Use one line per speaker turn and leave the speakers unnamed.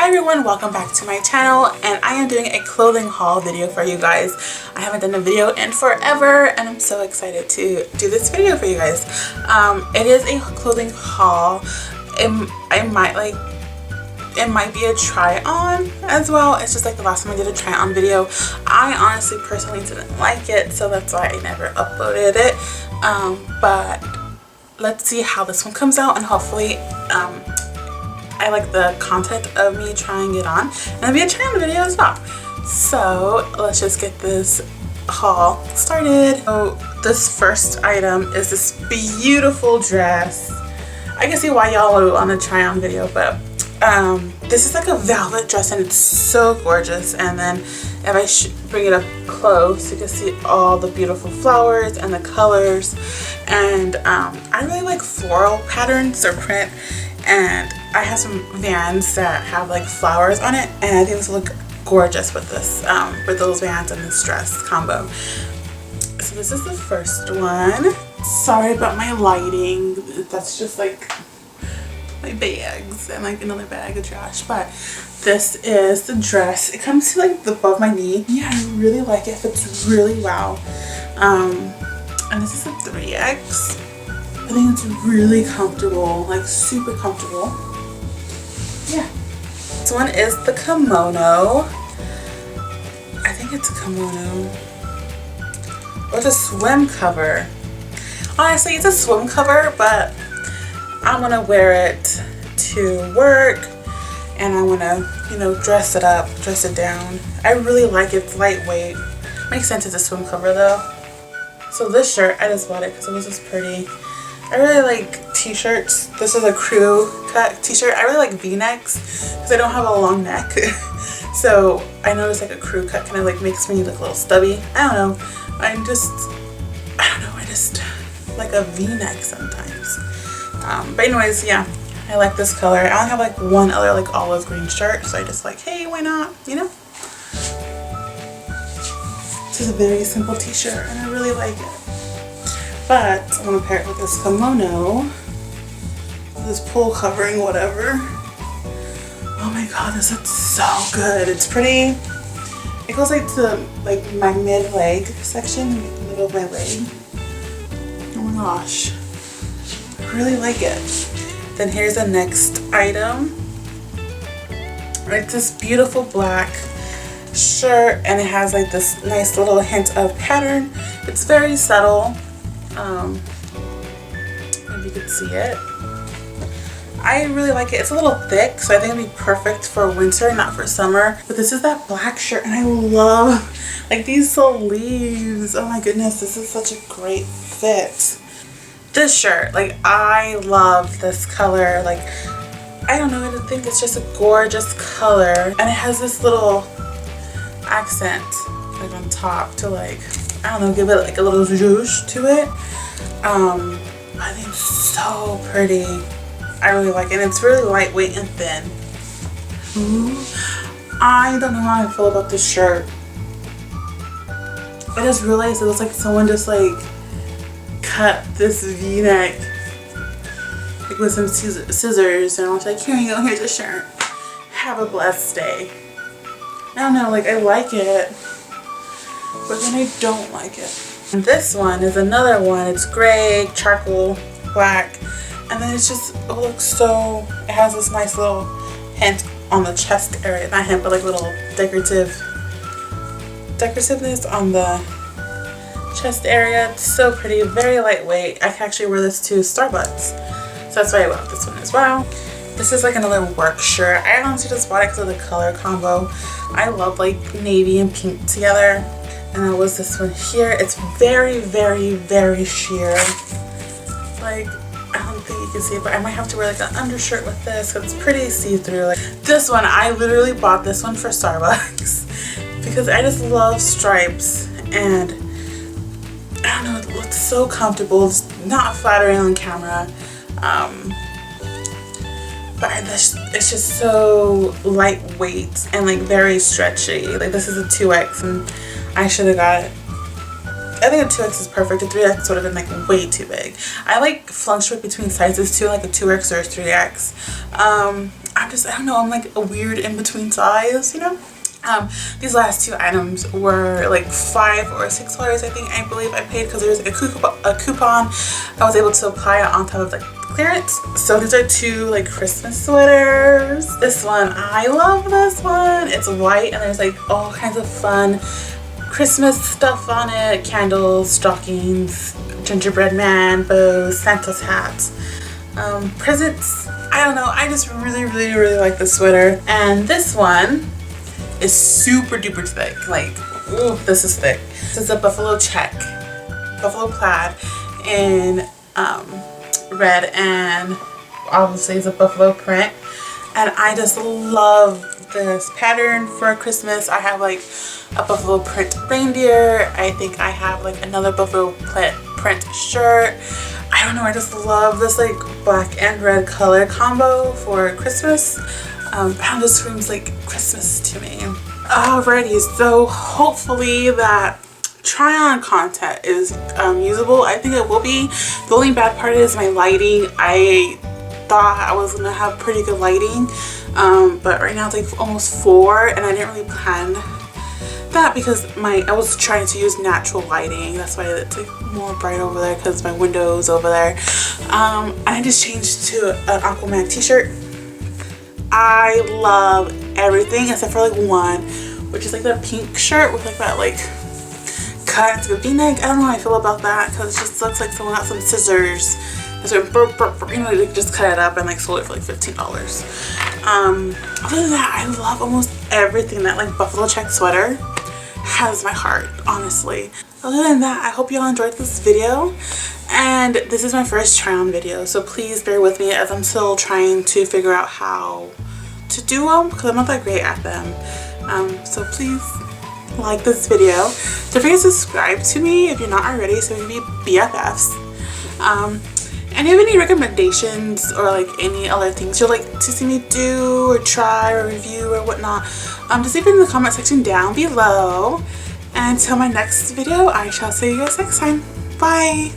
Hi everyone, welcome back to my channel, and I am doing a clothing haul video for you guys. I haven't done a video in forever and I'm so excited to do this video for you guys. It is a clothing haul. It might be a try on as well. It's just like the last time I did a try on video, I honestly personally didn't like it, so that's why I never uploaded it. But let's see how this one comes out, and hopefully I like the content of me trying it on, and it'll be a try on video as well. So let's just get this haul started. So this first item is this beautiful dress. I can see why y'all would want to try on video, but this is like a velvet dress and it's so gorgeous. And then if I bring it up close, you can see all the beautiful flowers and the colors. And I really like floral patterns or print, and I have some Vans that have like flowers on it, and I think this will look gorgeous with this, with those Vans and this dress combo. So this is the first one. Sorry about my lighting. That's just like my bags and like another bag of trash. But this is the dress. It comes to like above my knee. Yeah, I really like it. It fits really well. And this is a 3X. I think it's really comfortable, like super comfortable. Yeah. This one is the kimono. I think it's a kimono. Or it's a swim cover. Honestly, it's a swim cover, but I want to wear it to work, and I want to, you know, dress it up, dress it down. I really like it. It's lightweight. Makes sense it's a swim cover though. So this shirt, I just bought it because it was just pretty. I really like t-shirts. This is a crew cut t-shirt. I really like v-necks because I don't have a long neck. So I noticed like a crew cut kind of like makes me look a little stubby. I don't know. I just like a v-neck sometimes. But anyways, yeah, I like this color. I only have like one other like olive green shirt, so I just like, hey, why not, you know? This is a very simple t-shirt and I really like it. But I'm going to pair it with this kimono, this pull covering, whatever. Oh my god, this looks so good. It's pretty. It goes like to like my mid-leg section, the middle of my leg. Oh my gosh. I really like it. Then here's the next item. It's this beautiful black shirt, and it has like this nice little hint of pattern. It's very subtle. If you could see it. I really like it. It's a little thick, so I think it'd be perfect for winter, not for summer. But this is that black shirt, and I love like these sleeves. Oh my goodness, this is such a great fit. This shirt, like I love this color. Like I don't know, I think it's just a gorgeous color, and it has this little accent like on top to like, I don't know, give it like a little zhuzh to it. I think it's so pretty. I really like it. And it's really lightweight and thin. Ooh, I don't know how I feel about this shirt. I just realized it was like someone just like cut this v-neck like with some scissors, and I was like, here you go, here's a shirt. Have a blessed day. I don't know, like I like it, but then I don't like it. And this one is another one. It's gray, charcoal, black, and then it's just, it looks so, it has this nice little hint on the chest area, not hint, but like little decorativeness on the chest area. It's so pretty, very lightweight. I can actually wear this to Starbucks, so that's why I love this one as well. This is like another work shirt. I honestly just bought it because of the color combo. I love like navy and pink together. And that was this one here. It's very, very, very sheer. Like, I don't think you can see it, but I might have to wear like an undershirt with this because it's pretty see-through. Like this one, I literally bought this one for Starbucks because I just love stripes, and I don't know, it looks so comfortable. It's not flattering on camera. But it's just so lightweight and like very stretchy. Like this is a 2X, and I should have got it. I think a 2X is perfect. A 3X would have been like way too big. I like fluctuate between sizes too, like a 2X or a 3X. I'm I don't know, I'm like a weird in-between size, you know. These last two items were like $5 or $6, I believe I paid, because there was a coupon I was able to apply it on top of like clearance. So these are two like Christmas sweaters. This one, I love this one. It's white and there's like all kinds of fun Christmas stuff on it. Candles, stockings, gingerbread man, bows, Santa's hats, presents. I don't know, I just really like this sweater. And this one is super duper thick. Like, ooh, this is thick. This is a buffalo check, buffalo plaid in red, and obviously it's a buffalo print. And I just love this pattern for Christmas. I have like a buffalo print reindeer. I think I have like another buffalo print shirt. I don't know, I just love this like black and red color combo for Christmas. It just screams like Christmas to me. Alrighty, so hopefully that try on content is usable. I think it will be. The only bad part is my lighting. I thought I was gonna have pretty good lighting, but right now it's like almost 4 and I didn't really plan that because I was trying to use natural lighting. That's why it's like more bright over there because my window's over there. I just changed to an Aquaman t-shirt. I love everything except for like one, which is like the pink shirt with like that like cut into the v-neck. I don't know how I feel about that because it just looks like someone got some scissors and so you know, like just cut it up and like sold it for like $15. Other than that, I love almost everything. That like buffalo check sweater has my heart, honestly. Other than that, I hope y'all enjoyed this video. And this is my first try on video, so please bear with me as I'm still trying to figure out how to do them because I'm not that great at them. So please like this video. Don't forget to subscribe to me if you're not already so we can be BFFs. And if you have any recommendations or like any other things you'd like to see me do or try or review or whatnot, just leave it in the comment section down below. And until my next video, I shall see you guys next time. Bye!